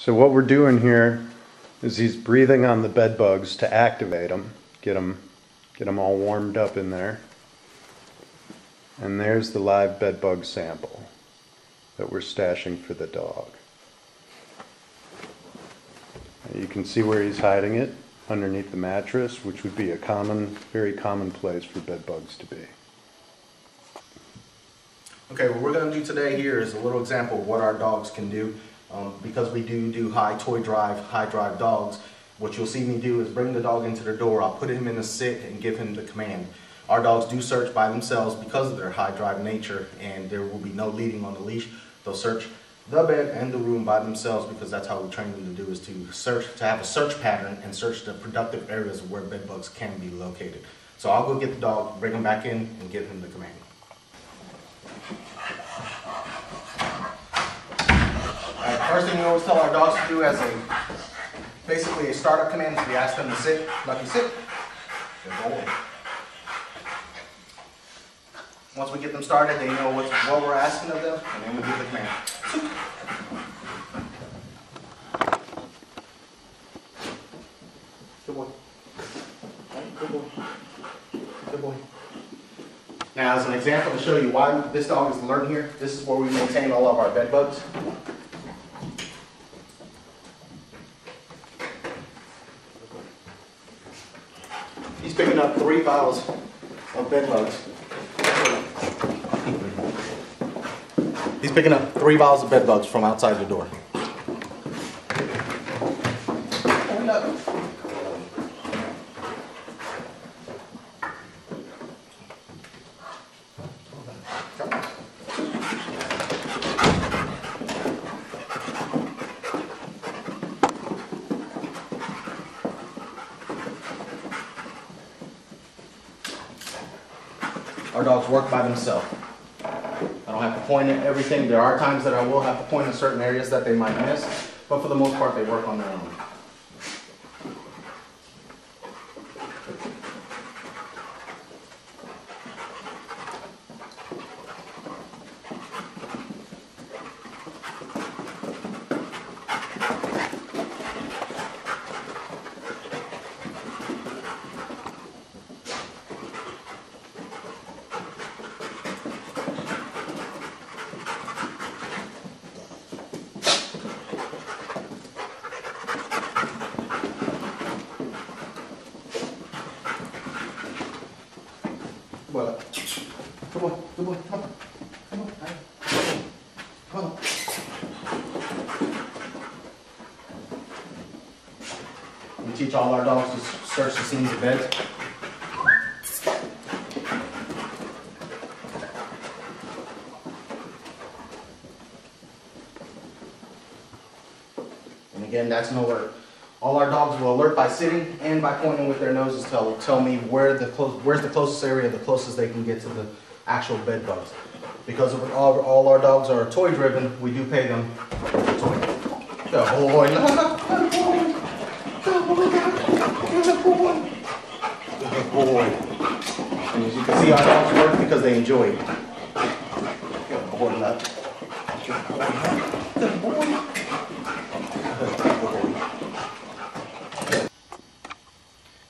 So what we're doing here is he's breathing on the bed bugs to activate them, get them all warmed up in there. And there's the live bed bug sample that we're stashing for the dog. You can see where he's hiding it, underneath the mattress, which would be a very common place for bed bugs to be. Okay, what we're going to do today here is a little example of what our dogs can do. Because we do high drive dogs, what you'll see me do is bring the dog into the door, I'll put him in a sit and give him the command. Our dogs do search by themselves because of their high drive nature, and there will be no leading on the leash. They'll search the bed and the room by themselves because that's how we train them to do, is to have a search pattern and search the productive areas where bed bugs can be located. So I'll go get the dog, bring him back in, and give him the command. First thing we always tell our dogs to do as basically a startup command is we ask them to sit. Lucky, sit. Good boy. Once we get them started, they know what we're asking of them, and then we give the command. Good boy. Good boy. Good boy. Now, as an example to show you why this dog is alert here, this is where we maintain all of our bed bugs. He's picking up 3 vials of bed bugs. He's picking up 3 vials of bed bugs from outside the door. Our dogs work by themselves. I don't have to point at everything. There are times that I will have to point in certain areas that they might miss, but for the most part, they work on their own. Well, come on, come on, come on, come on, come on. We teach all our dogs to search the scenes of beds. And again, that's an alert. All our dogs will alert by sitting and by pointing with their noses to tell me where's the closest area, the closest they can get to the actual bed bugs. Because of all our dogs are toy driven, we do pay them for toy. Good boy, good boy, good boy, good boy, good boy. And as you can see, our dogs work because they enjoy it. Good boy, love. Good boy, good boy.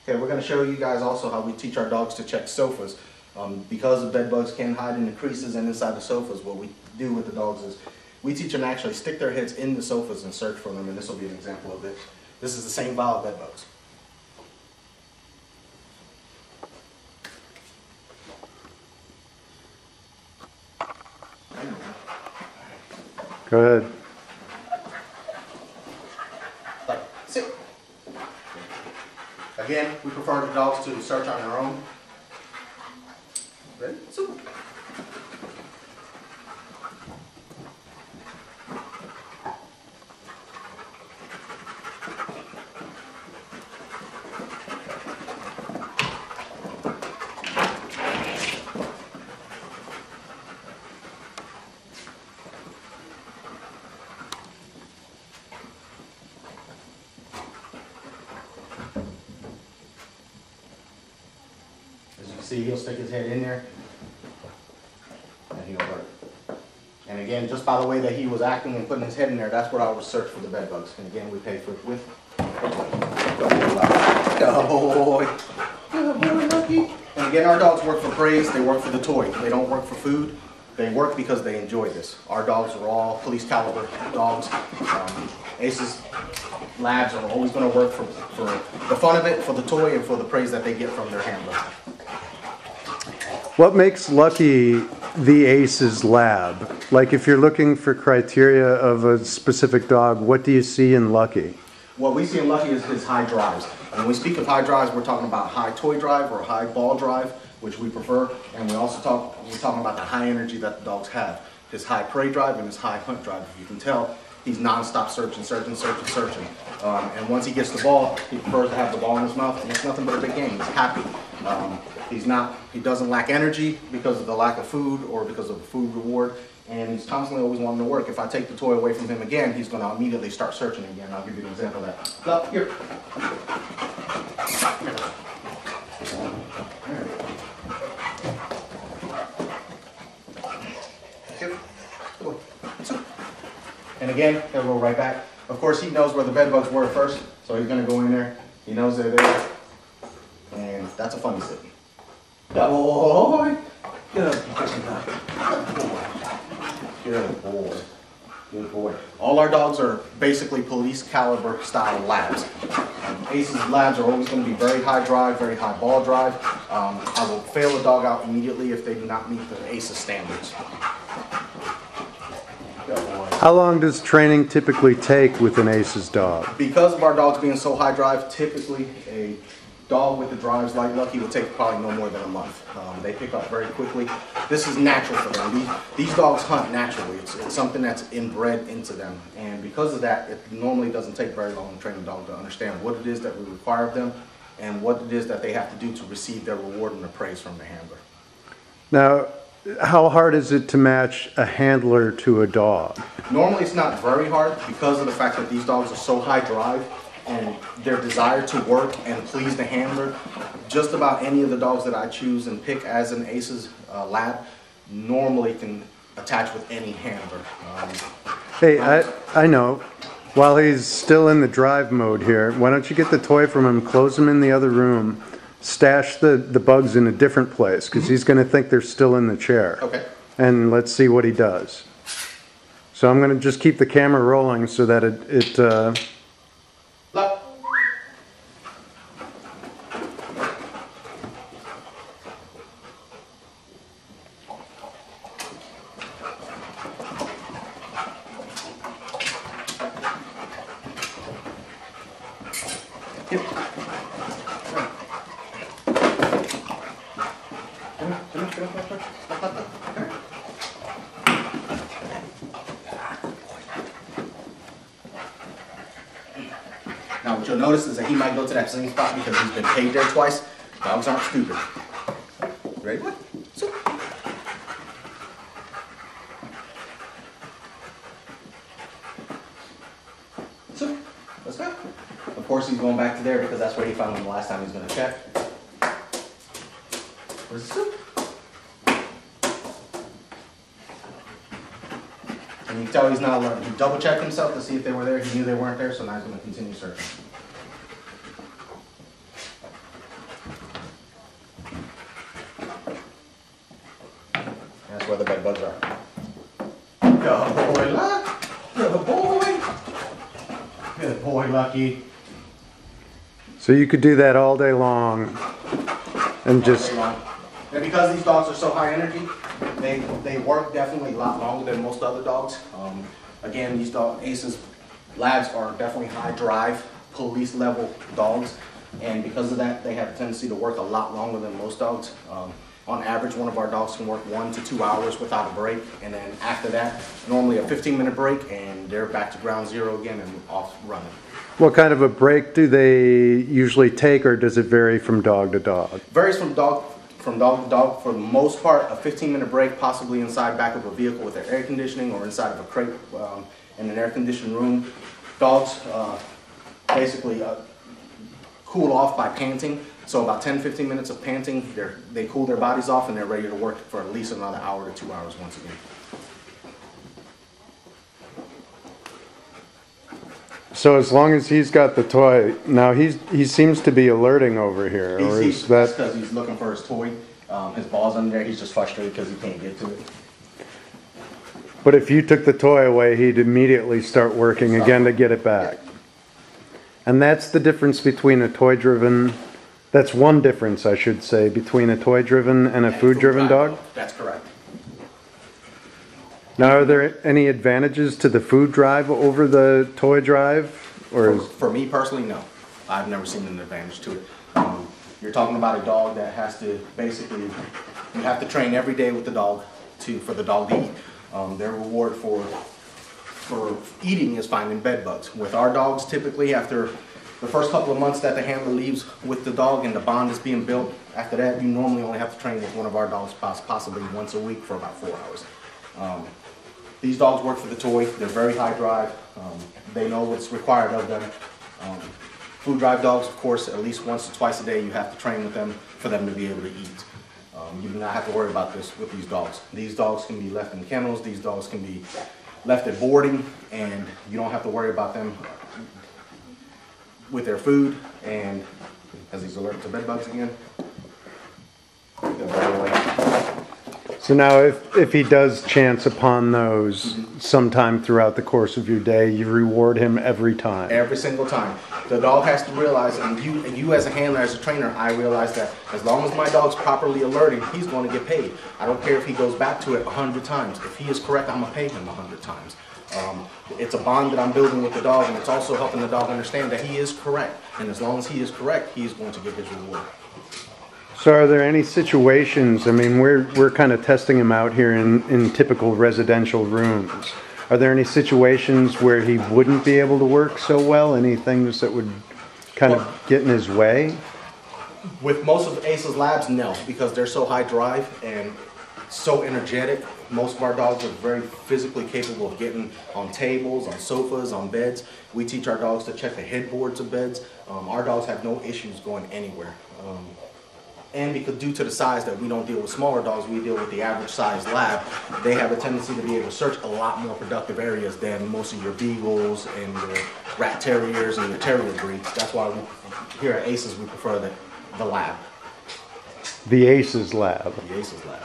Okay, we're going to show you guys also how we teach our dogs to check sofas. Because the bed bugs can hide in the creases and inside the sofas, what we do with the dogs is we teach them to actually stick their heads in the sofas and search for them, and this will be an example of it. This is the same vial of bed bugs. Go ahead. Sit. Again, we prefer the dogs to search on their own. Ready? Super. See, he'll stick his head in there and he'll work. And again, again, just by the way that he was acting and putting his head in there, that's what I would search for the bed bugs. And again, we pay for it with good boy, Lucky. And again, our dogs work for praise. They work for the toy. They don't work for food. They work because they enjoy this. Our dogs are all police caliber dogs. Aces, labs are always going to work for the fun of it, for the toy, and for the praise that they get from their handler. What makes Lucky the Ace's lab? Like if you're looking for criteria of a specific dog, what do you see in Lucky? What we see in Lucky is his high drives. And when we speak of high drives, we're talking about high toy drive or high ball drive, which we prefer. And we're talking about the high energy that the dogs have. His high prey drive and his high hunt drive. If you can tell, he's nonstop searching. And once he gets the ball, he prefers to have the ball in his mouth, and it's nothing but a big game. He's happy. He doesn't lack energy because of the lack of food or because of the food reward, and he's constantly always wanting to work. If I take the toy away from him again, he's going to immediately start searching again. I'll give you an example of that. Up here. And again, he'll go right back. Of course, he knows where the bed bugs were first, so he's going to go in there. He knows they're there, and that's a funny sit. Good boy. Good boy. Good boy. All our dogs are basically police caliber style labs. Ace's labs are always going to be very high drive, very high ball drive. I will fail a dog out immediately if they do not meet the Ace's standards. How long does training typically take with an Ace's dog? Because of our dogs being so high drive, typically a dog with the drives like Lucky will take probably no more than a month. They pick up very quickly. This is natural for them. These dogs hunt naturally. It's something that's inbred into them. And because of that, it normally doesn't take very long to train a dog to understand what it is that we require of them and what it is that they have to do to receive their reward and the praise from the handler. Now, how hard is it to match a handler to a dog? Normally it's not very hard because of the fact that these dogs are so high drive and their desire to work and please the handler. Just about any of the dogs that I choose and pick as an Ace's lab normally can attach with any handler. Hey, I know. While he's still in the drive mode here, why don't you get the toy from him, close him in the other room, stash the bugs in a different place, because he's going to think they're still in the chair. Okay. And let's see what he does. So I'm going to just keep the camera rolling so that it Now what you'll notice is that he might go to that same spot because he's been paid there twice. Dogs aren't stupid. Ready? What? So, let's go. Of course he's going back to there because that's where he found him the last time he's going to check. Where's the soup? And you can tell he's not alert. He double checked himself to see if they were there. He knew they weren't there, so now he's going to continue searching. That's where the bed bugs are. Good boy, Luck. Good boy. Good boy, Lucky. So you could do that all day long and just... And because these dogs are so high energy, they work definitely a lot longer than most other dogs. Again, these Ace's labs are definitely high drive, police level dogs. And because of that, they have a tendency to work a lot longer than most dogs. On average, one of our dogs can work 1 to 2 hours without a break. And then after that, normally a 15-minute break, and they're back to ground zero again and off running. What kind of a break do they usually take, or does it vary from dog to dog? Varies from dog to dog. For the most part, a 15-minute break, possibly inside back of a vehicle with their air conditioning or inside of a crate in an air-conditioned room. Dogs basically cool off by panting. So about 10-15 minutes of panting, they cool their bodies off and they're ready to work for at least another hour to 2 hours once again. So as long as he's got the toy, now he seems to be alerting over here, or is That's that? because he's looking for his toy. His ball's under there. He's just frustrated because he can't get to it. But if you took the toy away, he'd immediately start working again to get it back. And that's the difference between a toy-driven. That's one difference, I should say, between a toy-driven and a food-driven dog. That's correct. Now, are there any advantages to the food drive over the toy drive, or For me personally, no. I've never seen an advantage to it. You're talking about a dog that has to basically, you have to train every day with the dog for the dog to eat. Their reward for eating is finding bed bugs. With our dogs, typically after the first couple of months that the handler leaves with the dog and the bond is being built, after that you normally only have to train with one of our dogs possibly once a week for about 4 hours. These dogs work for the toy. They're very high drive. They know what's required of them. Food drive dogs, of course, at least once or twice a day you have to train with them for them to be able to eat. You do not have to worry about this with these dogs. These dogs can be left in kennels. These dogs can be left at boarding, and you don't have to worry about them with their food. And as he's allergic to bed bugs again, they'll go away. so now if he does chance upon those sometime throughout the course of your day, you reward him every time. Every single time. The dog has to realize, and you as a handler, as a trainer, I realize that as long as my dog's properly alerting, he's going to get paid. I don't care if he goes back to it 100 times. If he is correct, I'm going to pay him 100 times. It's a bond that I'm building with the dog, and it's also helping the dog understand that he is correct. And as long as he is correct, he's going to get his reward. So are there any situations, I mean, we're kind of testing him out here in typical residential rooms. Are there any situations where he wouldn't be able to work so well? Any things that would kind of get in his way? With most of Ace's labs, no, because they're so high drive and so energetic. Most of our dogs are very physically capable of getting on tables, on sofas, on beds. We teach our dogs to check the headboards of beds. Our dogs have no issues going anywhere. And because due to the size that we don't deal with smaller dogs, we deal with the average size lab, they have a tendency to be able to search a lot more productive areas than most of your beagles and your rat terriers and your terrier breeds. That's why here at Aces we prefer the lab. The Aces lab. The Aces lab.